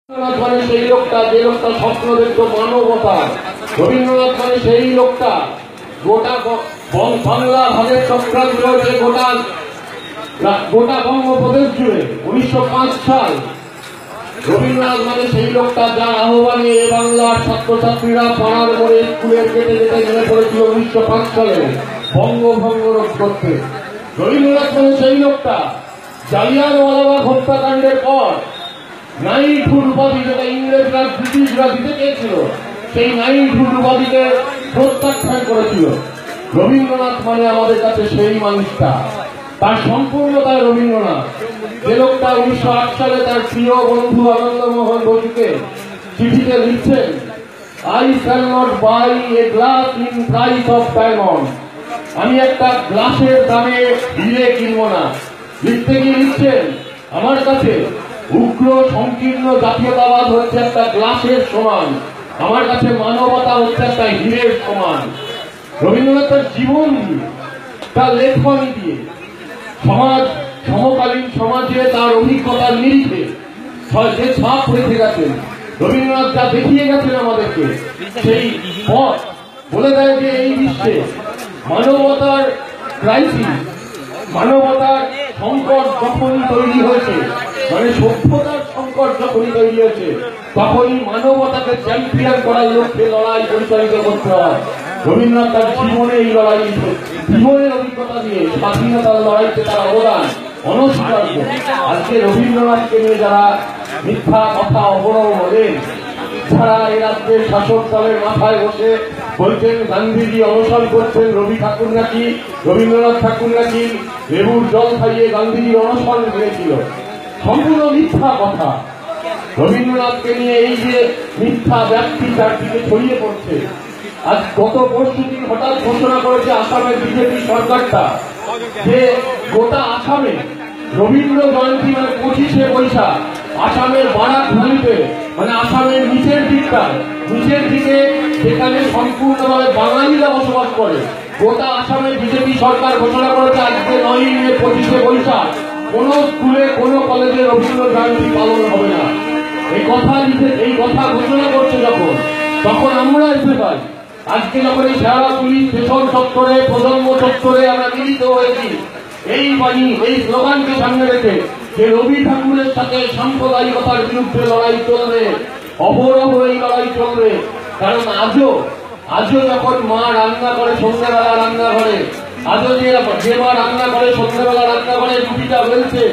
মানে সেই লোকটা যে লোকটা স্বপ্ন দেখতো মানবতার। রবীন্দ্রনাথ মানে সেই লোকটা গোটা বাংলা ভাগের চক্রান্ত হয়েছে গোটা বঙ্গপ্রদেশ জুড়ে 1905 সাল। রবীন্দ্রনাথ মানে সেই লোকটা যার আহ্বানে বাংলার ছাত্রছাত্রীরা পাড়ার মোড়ে স্কুলের গেটে গেটে নেমে পড়েছিল 1905 সালে বঙ্গভঙ্গ রোধ করতে। রবীন্দ্রনাথ মানে সেই লোকটা জালিয়ানওয়ালাবাগ হত্যাকাণ্ডের পর নাইটহুড উপাধি, যেটা ইংরেজরা ব্রিটিশরা দিতে চেয়েছিল, সেই নাইটহুড উপাধিকে প্রত্যাখ্যান করেছিল। রবীন্দ্রনাথ মানে আমাদের কাছে সেই মানুষটা, তার সম্পূর্ণতায় রবীন্দ্রনাথ। যে লোকটা 1908 সালে তার প্রিয় বন্ধু আনন্দমোহন বসুকে চিঠিতে লিখছেন, I shall not buy a glass in price of diamond, আমি একটা গ্লাসের দামে হিরে কিনবো না। লিখতে গিয়ে লিখছেন, আমার কাছে উগ্র সংকীর্ণ জাতীয়তাবাদ হচ্ছে একটা গ্লাসের সমান, আমার কাছে মানবতা হচ্ছে একটা হীরের সমান। রবীন্দ্রনাথ তার জীবন দিয়ে, তার লেখনী দিয়ে, সমকালীন সমাজে তার অভিজ্ঞতার নিরিখে যে ছাপ রেখে গেছেন, রবীন্দ্রনাথ যা দেখিয়ে গেছেন আমাদেরকে, সেই পথ বলে দেয় যে এই বিশ্বে মানবতার ক্রাইসিস, মানবতার সংকট যখনই তৈরি হয়েছে, মানে সভ্যতার সংকট যখনই তৈরি হয়েছে, তখনই মানবতাকে চ্যাম্পিয়ন করার লক্ষ্যে লড়াই পরিচালিত করতে হয়। রবীন্দ্রনাথ তার জীবনে এই লড়াই, জীবনের অভিজ্ঞতা দিয়ে স্বাধীনতার লড়াইতে তার অবদান অনস্বীকার্য। আজকে রবীন্দ্রনাথকে নিয়ে যারা মিথ্যা কথা অবরহ বলেন, যারা এই রাজ্যের শাসক দলের মাথায় বসে বলছেন গান্ধীজি অনশন করছেন, রবীন্দ্রনাথ ঠাকুর নাকি লেবুর জল খাইয়ে গান্ধীজির অনশন হয়েছিল, সম্পূর্ণ মিথ্যা কথা। রবীন্দ্রনাথকে নিয়ে এই যে মিথ্যা ব্যক্তি চারদিকে ছড়িয়ে পড়ছে, আজ গত পরশুদিন হঠাৎ ঘোষণা করেছে আসামের বিজেপি সরকারটা যে গোটা আসামে রবীন্দ্র জয়ন্তী মানে 25শে বৈশাখ আসামের বারাকভ্যালিতে, মানে আসামের নিচের দিকে সেখানে সম্পূর্ণভাবে বাঙালিরা বসবাস করে, গোটা আসামের বিজেপি সরকার ঘোষণা করেছে আজকে 9ই মে 25শে বৈশাখ কোন স্কুলে কোন কলেজে রবীন্দ্র জয়ন্তী পালন হবে না। এই কথা ঘোষণা করছে তখন আমরা এসে পাই। আজকে যখন এই শেওড়া পুলিশ স্টেশন চত্বরে, প্রজন্ম চত্বরে আমরা মিলিত হয়েছি এই বাণী, এই স্লোগানকে সামনে রেখে যে রবি ঠাকুরের সাথে সাম্প্রদায়িকতার বিরুদ্ধে লড়াই চলবে, অবরহ এই লড়াই চলবে। কারণ আজও যখন মা রান্না করে সন্ধ্যাবেলা রান্নাঘরে, আজও যে মা রান্না করে সন্ধ্যাবেলা রান্নাঘরে রুটিটা বেলছে,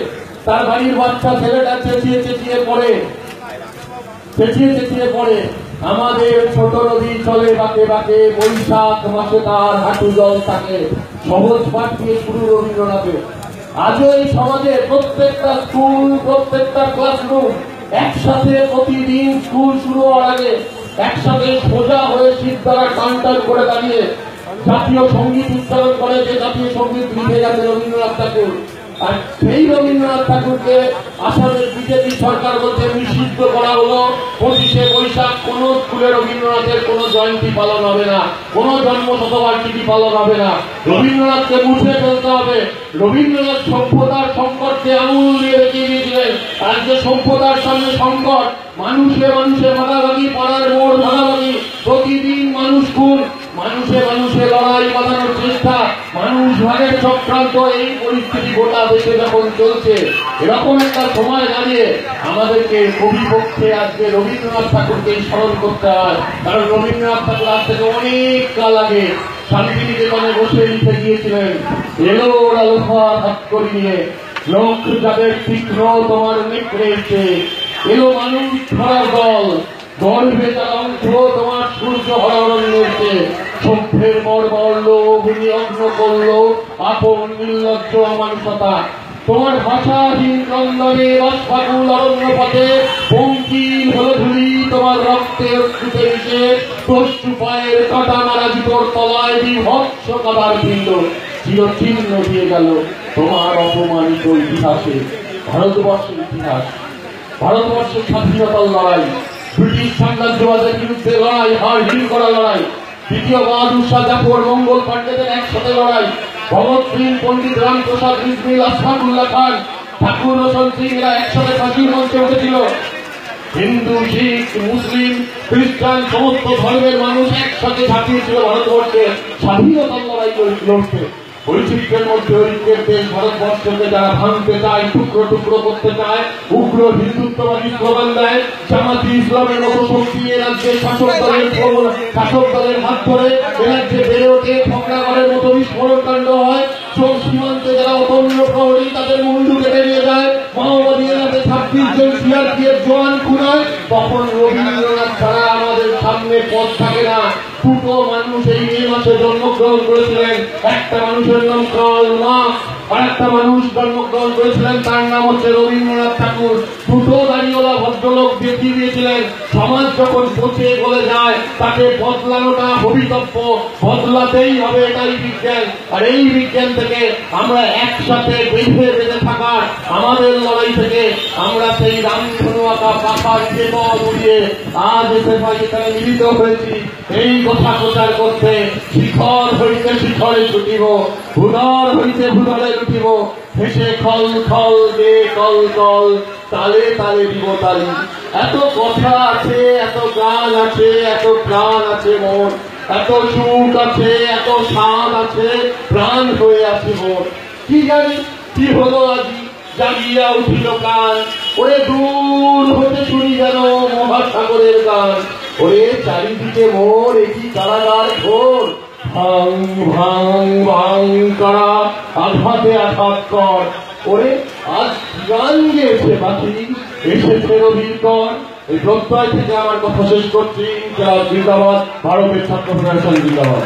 তার বাড়ির বাচ্চা ছেলেটা চেঁচিয়ে চেঁচিয়ে পড়ে আমাদের ছোট নদী চলে বাঁকে বাঁকে, বৈশাখ মাসে তার হাঁটু জল থাকে, সহজ পাঠ দিয়ে শুরু রবীন্দ্রনাথের। আজও এই সমাজে প্রত্যেকটা স্কুল, প্রত্যেকটা ক্লাসরুম একসাথে প্রতিদিন স্কুল শুরু হওয়ার আগে একসাথে সোজা হয়ে শীত দ্বারা টান করে দাঁড়িয়ে জাতীয় সঙ্গীত উচ্চারণ করে, যে জাতীয় সঙ্গীত লিখে গেছে রবীন্দ্রনাথ ঠাকুর। আর সেই রবীন্দ্রনাথ ঠাকুরকে আসামের বিজেপি সরকার বলছে নিষিদ্ধ করা হলো, 25শে বৈশাখ কোন স্কুলে রবীন্দ্রনাথের কোন জয়ন্তী পালন হবে না, কোন জন্ম শতবার্ষিকী পালন হবে না, রবীন্দ্রনাথকে মুছে ফেলতে হবে। রবীন্দ্রনাথ সভ্যতার সংকটকে আঙুল দিয়ে দেখিয়ে দিয়েছিলেন। আর যে সভ্যতার সামনে সংকট, মানুষে ভাগাভাগি, পাড়ার মোড় ভাগাভাগি, প্রতিদিন মানুষ খুন, মানুষে লড়াই বাঁধানোর চেষ্টা, মানুষ ভাগের চক্রান্ত, এই পরিস্থিতি গোটা দেশে যখন চলছে, এরকম একটা সময় দাঁড়িয়ে আমাদেরকে কবিপক্ষে আজকে রবীন্দ্রনাথ ঠাকুরকে স্মরণ করতে হয়। কারণ রবীন্দ্রনাথ ঠাকুর আজ থেকে অনেক কাল আগে শান্তিনিকেতনে বসে লিখে গিয়েছিলেন, এলো আলোফা হাত করি নিয়ে লোক যাদের তীক্ষ্ণ তোমার নিকড়েছে, এলো মানুষ ধরার দল, গর্ভে তার অংশ তোমার সূর্য হরণ রয়েছে, সভ্যের মর্মল বিনিয়গ্ন করলো আপন নির্লজ্জ অমানুষতা, তোমার ভাষাহীন ক্রন্দনে রসফাকুল অরণ্য পথে পঙ্কিল হলো ধুলি, তোমার রক্তে অশ্রুতে মিশে দস্যু পায়ের কাটা মারা জুতোর তলায় বিভৎস কাদার পিণ্ড চিরচিহ্ন দিয়ে গেল তোমার অপমানিত ইতিহাসে। ভারতবর্ষের ইতিহাস, ভারতবর্ষের স্বাধীনতার লড়াই, ব্রিটিশ সাম্রাজ্যবাদের বিরুদ্ধে লড়াই, হার হিল করা লড়াই, দ্বিতীয় বাহাদুর শাহ জাফর মঙ্গল পাণ্ডেদের একসাথে লড়াই, ভগৎ সিং, পণ্ডিত রামপ্রসাদ বিসমিল, আশফাকুল্লাহ খান, ঠাকুর রোশন সিং এরা একসাথে ফাঁসির মঞ্চে উঠেছিল। হিন্দু, শিখ, মুসলিম, খ্রিস্টান সমস্ত ধর্মের মানুষ একসাথে ঝাঁপিয়েছিল ভারতবর্ষে স্বাধীনতার লড়াই লড়তে। বৈচিত্র্যের মধ্যে ঐক্যের দেশ ভারতবর্ষকে যারা ভাঙতে চায়, টুকরো টুকরো করতে চায়, উগ্র হিন্দুত্ববাদী স্লোগান দেয়, জামাতি ইসলামের মতো শক্তি এ রাজ্যে শাসক দলের হাত ধরে এ রাজ্যে বেড়ে ওঠে, ঠকরাগড়ের মতো বিস্ফোরণ কাণ্ড হয়, সীমান্তে যারা অতন্য প্রহরী তাদের মুন্ডু কেটে নিয়ে যায়, মাওবাদী এলাকাতে 26 জন সিআরপিএফ জওয়ান খুন হয়, তখন রবীন্দ্রনাথ ছাড়া আমাদের সামনে পথ থাকে না। দুটো মানুষ এই মে মাসে জন্মগ্রহণ করেছিলেন, একটা মানুষের নাম কার্ল মার্কস, আর একটা মানুষ জন্মগ্রহণ করেছিলেন তার নাম হচ্ছে রবীন্দ্রনাথ ঠাকুর। দুটো দাঁড়িয়েওয়ালা ভদ্রলোক দেখিয়ে দিয়েছিলেন সমাজ যখন পচে গলে যায় তাকে বদলানোটা ভবিতব্য, বদলাতেই হবে, এটাই বিজ্ঞান। আর এই বিজ্ঞান থেকে আমরা একসাথে বেঁধে থাকার আমাদের লড়াই থেকে আমরা সেই রামধনু আঁকা পাখার কেবল উড়িয়ে আজ এখানে মিলিত হয়েছি এই কথা প্রচার করতে। শিখর হইতে শিখরে ছুটিব, ভূধর হইতে ভূধরে উঠিব, হেসে খল খল গে কল কল, তালে তালে দিব তালি। এত কথা আছে, এত গান আছে, এত প্রাণ আছে মন, এত সুখ আছে, এত স্বাদ আছে, প্রাণ হয়ে আছে মন। কি জানি কি হলো আজি, জাগিয়া উঠিল কান, ওরে দূর হতে শুনি যেন মহাসাগরের গান। ওরে চারিদিকে মোর একই কারাগার ঘোর, ভাং ভাং ভাং করা আঘাতে আঘাত কর। ওরে আজ গান গেয়েছে বাকি, এসেছে রবির কর। এই প্রত্যয় থেকে আমার কথা শেষ করছি। জিন্দাবাদ, ভারতের ছাত্র ফেডারেশন জিন্দাবাদ।